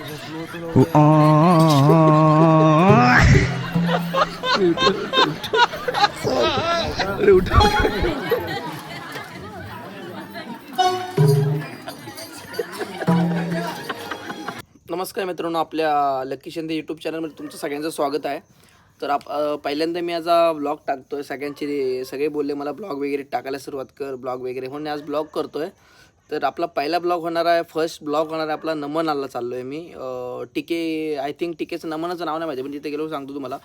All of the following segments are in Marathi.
नमस्कार मित्रांनो, आपल्या लकी शिंदे यूट्यूब चॅनलमध्ये तुमचं सगळ्यांचं स्वागत आहे. तर पहिल्यांदा मी आज ब्लॉग टाकतोय. सगळे बोलले मला ब्लॉग वगैरे टाकायला सुरुवात कर, ब्लॉग वगैरे म्हणून आज ब्लॉग करतोय. तर आपला पहिला ब्लॉग होणार आहे, फर्स्ट ब्लॉग होणार आहे आपला नमनाला चाललो आहे मी. टिके आय थिंक टिकेचं नमनाचं नाव नाही माहिती, पण तिथे गेलो सांगतो तुम्हाला.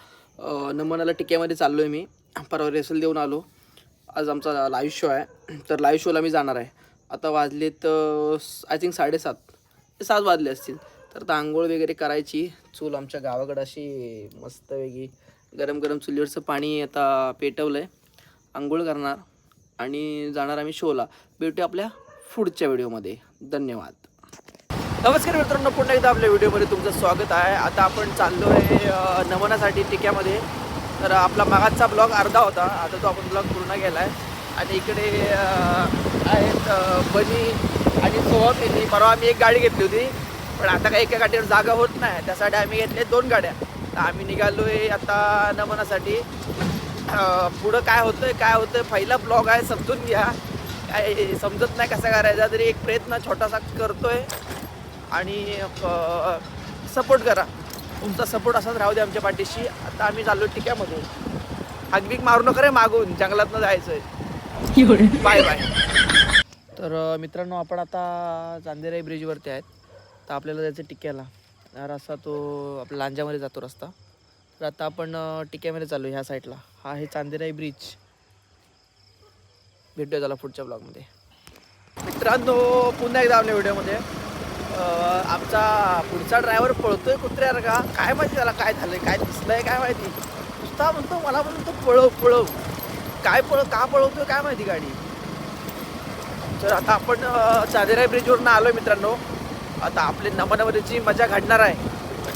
नमनाला टिकेमध्ये चाललो आहे मी. परवा रेसल देऊन आलो. आज आमचा लाईव्ह शो आहे, तर लाईव्ह शोला मी जाणार आहे. आता वाजलेत आय थिंक 7:30 वाजले असतील. तर आता आंघोळ वगैरे करायची. चूल आमच्या गावाकडं अशी मस्त वेगळी गरम गरम चुलीवरचं पाणी आता पेटवलं आहे. आंघोळ करणार आणि जाणार आम्ही शोला. भेटूया आपल्या पुढच्या व्हिडिओमध्ये. धन्यवाद. नमस्कार मित्रांनो, पुन्हा एकदा आपल्या व्हिडिओमध्ये तुमचं स्वागत आहे. आता आपण चाललो आहे नमनासाठी टिक्यामध्ये. तर आपला मागचा ब्लॉग अर्धा होता, आता तो आपण ब्लॉग पूर्ण केला आहे. आणि इकडे आहेत बनी आणि सोहम. परवा आम्ही एक गाडी घेतली होती, पण आता काही एका गाडीवर जागा होत नाही, त्यासाठी आम्ही घेतले 2 गाड्या. तर आम्ही निघालो आहे आता नमनासाठी. पुढं काय होतं पहिला ब्लॉग आहे, समजून घ्या. काय समजत नाही कसा करायचा, तरी एक प्रयत्न छोटासा करतोय आणि सपोर्ट करा. तुमचा सपोर्ट असाच राहू दे आमच्या पाठीशी. आता आम्ही चाललो टिक्यामध्ये. हागबिक मारू नका रे, मागून जंगलातनं जायचं आहे. Bye bye. तर मित्रांनो, आपण आता चांदेराई ब्रिजवरती आहेत. तर आपल्याला जायचं टिक्याला. रस्ता तो आपल्या लांजामध्ये जातो रस्ता. तर आता आपण टिक्यामध्ये चालू ह्या साईडला. हा आहे चांदेराई ब्रिज. भेटूया त्याला पुढच्या ब्लॉगमध्ये. मित्रांनो, पुन्हा एकदा आपल्या व्हिडिओमध्ये. आमचा पुढचा ड्रायव्हर पळतोय कुत्र्यावर का काय माहिती, त्याला काय झालंय, काय दिसलंय काय माहिती. नुसता म्हणतो, मला म्हणतो पळव. का पळवतोय काय माहिती गाडी. तर आता आपण चांदेराई ब्रिजवरून आलोय मित्रांनो. आता आपले नमनामध्ये जी मजा घडणार आहे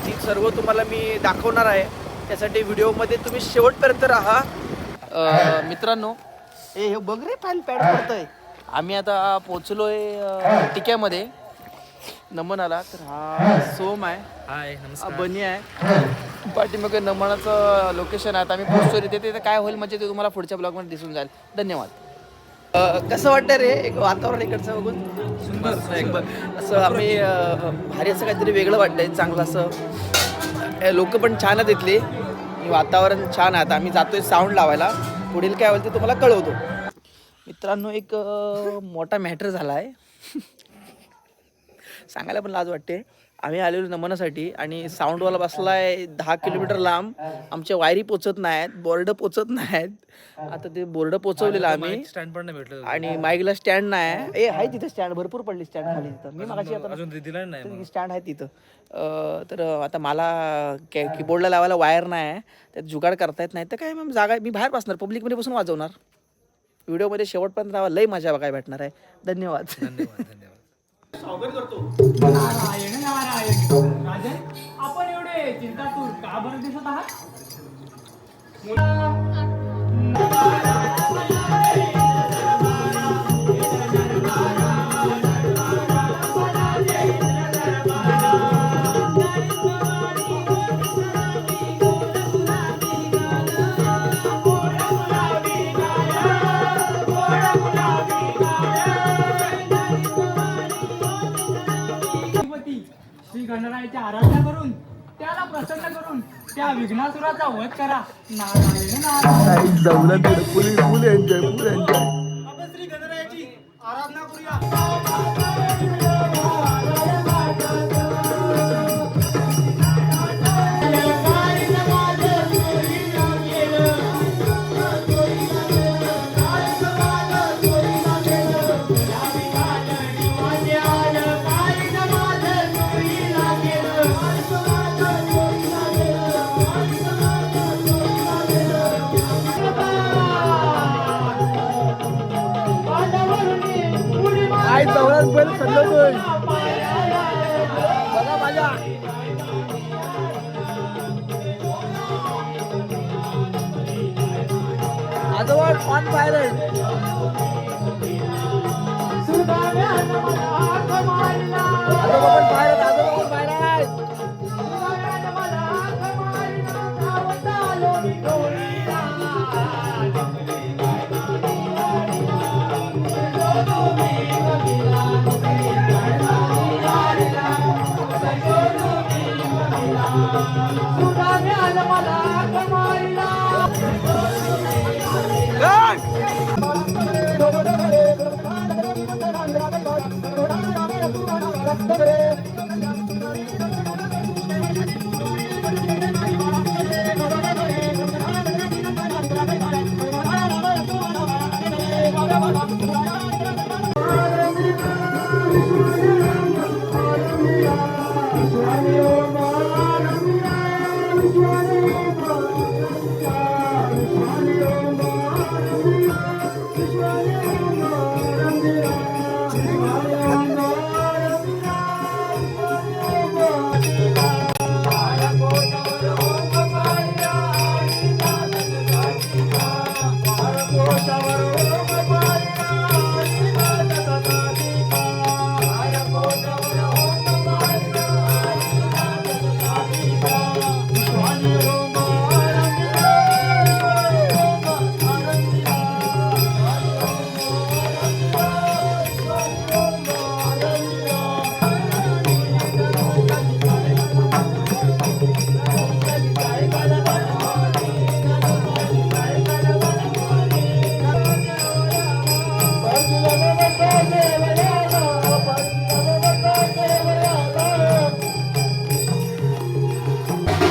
ती सर्व तुम्हाला मी दाखवणार आहे. त्यासाठी व्हिडिओमध्ये तुम्ही शेवटपर्यंत राहा. मित्रांनो, हे बघ रे, पॅड पडतंय. आम्ही आता पोचलोय टिक्यामध्ये नमनाला. तर हा सोम आहे, हा बनी आहे. पाठीमागे नमनाचं लोकेशन आहे. आता आम्ही पोचतोय तिथे काय होईल म्हणजे ते तुम्हाला पुढच्या ब्लॉगमध्ये दिसून जाईल. धन्यवाद. कसं वाटतं रे एक वातावरण इकडचं बघून? सुंदर असं आम्ही भारी असं काहीतरी वेगळं वाटतंय, चांगलं असं. लोक पण छान आहेत इथली, वातावरण छान आहे. आता आम्ही जातोय साऊंड लावायला. पुढील काय होईल ते तुम्हाला कळवतो. मित्रांनो, एक मोठा मॅटर झाला आहे. सांगायला पण लाज वाटते. आम्ही आलेलो नमनासाठी आणि साऊंडवाला बसलाय 10 किलोमीटर लांब. आमच्या वायरी पोचत नाहीत, बोर्ड पोचत नाहीत. आता ते बोर्ड पोचवलेलं आम्ही, स्टँड पण नाही भेटलं आणि माईकला स्टँड नाही. आहे तिथे स्टँड, भरपूर पडली स्टँड खाली तिथं. मी मागाशी आता स्टँड आहे तिथं. तर आता मला कीबोर्डला लावायला वायर नाही, त्यात जुगाड करता येत नाही. तर काय मग जागा मी बाहेर बसणार, पब्लिकमध्ये बसून वाजवणार. व्हिडिओमध्ये शेवटपर्यंत राहा, लई मजा बघायला भेटणार आहे. धन्यवाद. स्वागत करतो. नारायण नारायण. राजन, आपण एवढे चिंतातूर का बरं दिसत आहात? श्री गणरायाची आराधना करून त्याला प्रसन्न करून त्या विघ्नासुराचा वध करा. नारायण नारायण. आपण श्री गणरायाची आराधना करूया. बघा माझ्या आजोबा ऑन फायर आहे. आजोबा पण फायर आहेत. सुगाने आलं मला कमाईला.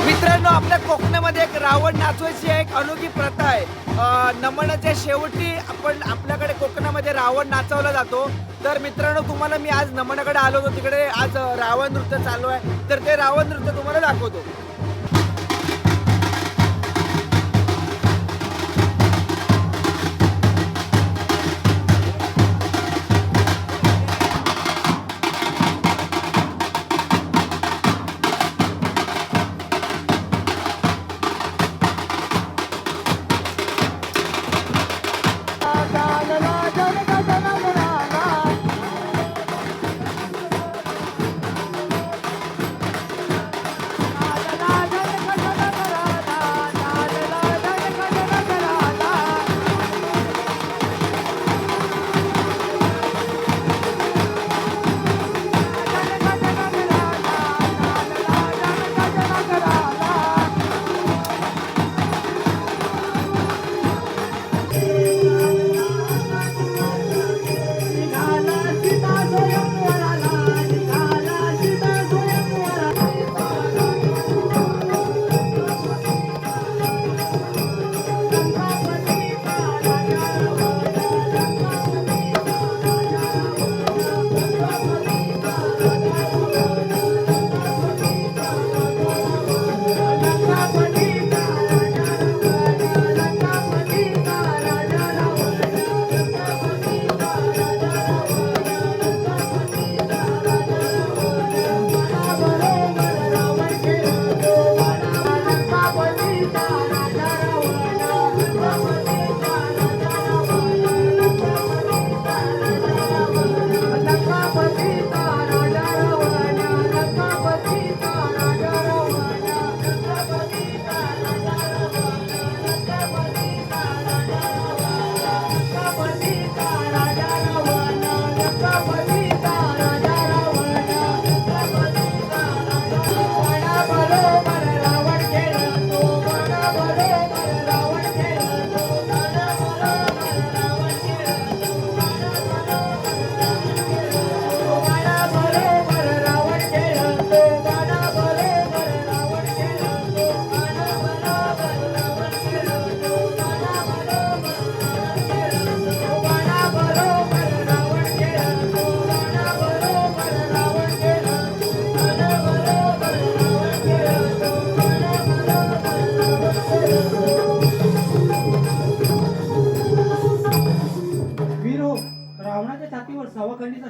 मित्रांनो, आपल्या कोकणामध्ये एक रावण नाचवायची एक अनोखी प्रथा आहे. नमनाच्या शेवटी आपण आपल्याकडे कोकणामध्ये रावण नाचवला जातो. तर मित्रांनो, तुम्हाला मी आज नमनाकडे आलो होतो. तिकडे आज रावण नृत्य चालू आहे. तर ते रावण नृत्य तुम्हाला दाखवतो.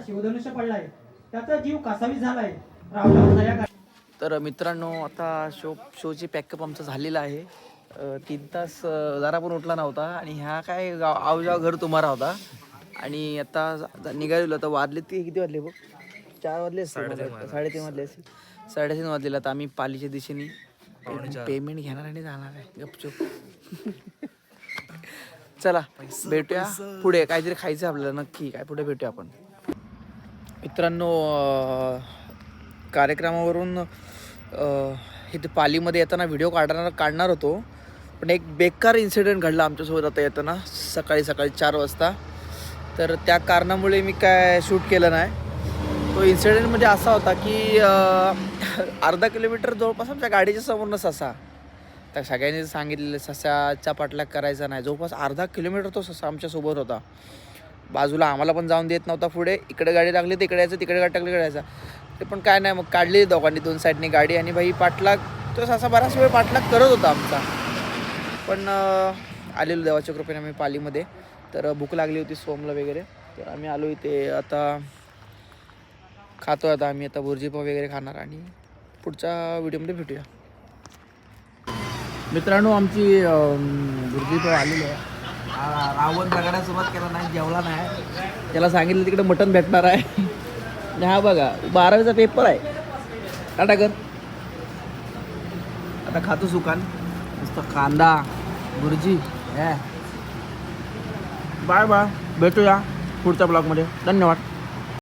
शिवधनुष्य पडलाय, त्याचा जीव कासावीस झालाय. रावणावर दया करा. तर मित्रांनो, आता शोची पॅकअप आमचा झालेला आहे. 3 तास जरा पण उठला नव्हता आणि ह्या काय आवजाव घर तुम्हाला होता. आणि आता निघालेलो. आता वाजले ते किती वाजले बघ, 4 वाजले असतील, 3:30 वाजले असतील, 3:30 वाजलेला. आता आम्ही पालीच्या दिशेने पेमेंट घेणार आणि जाणार आहे गपचूप. चला भेटूया पुढे, काहीतरी खायचं आपल्याला नक्की. काय पुढे भेटूया आपण. मित्रांनो, कार्यक्रमावरून इथे पालीमध्ये येताना व्हिडिओ काढणार होतो, पण एक बेकार इन्सिडेंट घडला आमच्यासोबत आता येताना सकाळी 4 वाजता. तर त्या कारणामुळे मी काय शूट केलं नाही. तो इन्सिडेंट म्हणजे असा होता की अर्धा किलोमीटर जवळपास आमच्या गाडीच्या समोरनं ससा. तर सगळ्यांनी सांगितलेलं ससाच्या पाठलाग करायचा नाही. जवळपास अर्धा किलोमीटर तो ससा आमच्यासोबत होता. बाजूला आम्हाला पण जाऊन देत नव्हता. पुढे इकडे गाडी टाकली तर इकडे यायचं, तिकडे गाडी टाकली इकडे यायचा. ते पण काय नाही, मग काढली दोघांनी 2 साईडनी गाडी आणि भाई पाठलाग तो ससा बराच वेळ पाठलाग करत होता आमचा. पण आलेलो देवाच्या कृपेने आम्ही पालीमध्ये. तर भूक लागली होती सोमला वगैरे, तर आम्ही आलो इथे. आता खातो आता आम्ही आता भुर्जीपाव वगैरे खाणार आणि पुढच्या व्हिडिओमध्ये भेटूया. मित्रांनो आमची भुर्जीपाव आलेली आहे. रावण बघायला सुरुवात केला नाही, जेवला नाही. त्याला सांगितलं तिकडे मटण भेटणार आहे. आणि हा बघा 12वीचा पेपर आहे. टाटा कर. आता खातो सुकान नुसतं कांदा भुर्जी. बाय बाय, भेटूया पुढच्या ब्लॉगमध्ये. धन्यवाद.